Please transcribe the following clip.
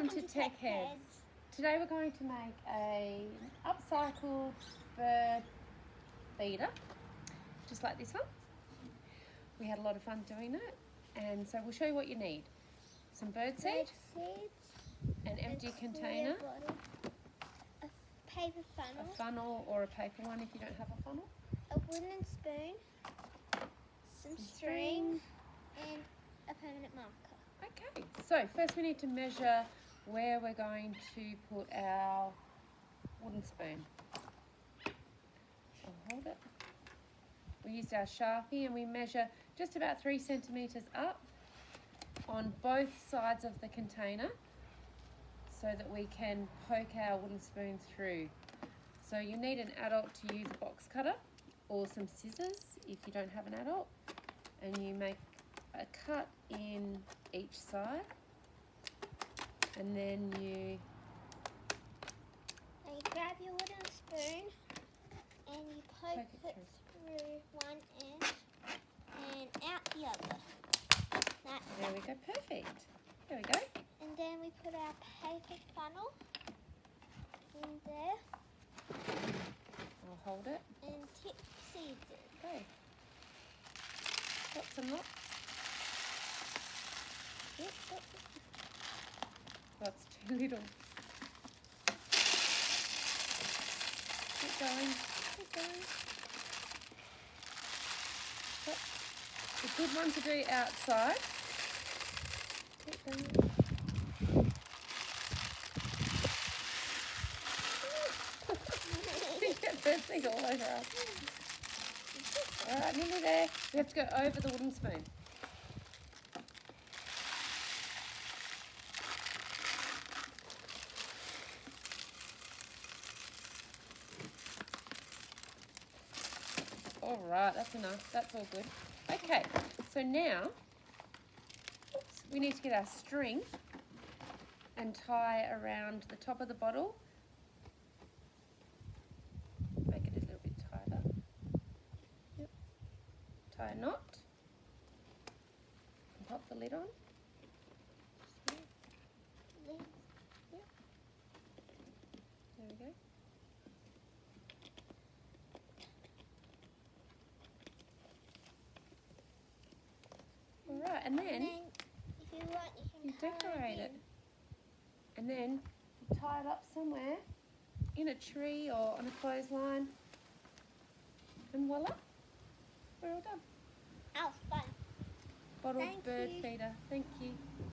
Welcome to Tech Heads. Today we're going to make an upcycled bird feeder, just like this one. We had a lot of fun doing it, and so we'll show you what you need. Some bird seed, an empty container, a paper funnel, a funnel or a paper one if you don't have a funnel, a wooden spoon, some string, and a permanent marker. Okay, so first we need to measure where we're going to put our wooden spoon. I'll hold it. We used our Sharpie and we measure just about 3 centimetres up on both sides of the container so that we can poke our wooden spoon through. So you need an adult to use a box cutter or some scissors if you don't have an adult, and you make a cut in each side, and then you grab your wooden spoon and you poke it through one end and out the other. There we go, perfect. There we go. And then we put our paper funnel in there. I'll hold it. And tip seeds in. Okay. Lots and lots. Yep, that's too little. Keep going, keep going. Yep. It's a good one to do outside. Keep going. You get bird seed all over us. Alright, nearly there. We have to go over the wooden spoon. Alright, that's enough. That's all good. Okay, so now we need to get our string and tie around the top of the bottle. Make it a little bit tighter. Yep. Tie a knot and pop the lid on. Yep. There we go. Alright, and then if you want, you can decorate it. And then you tie it up somewhere in a tree or on a clothesline. And voila, we're all done. Oh, fun. Bottled Thank bird you. feeder. Thank you.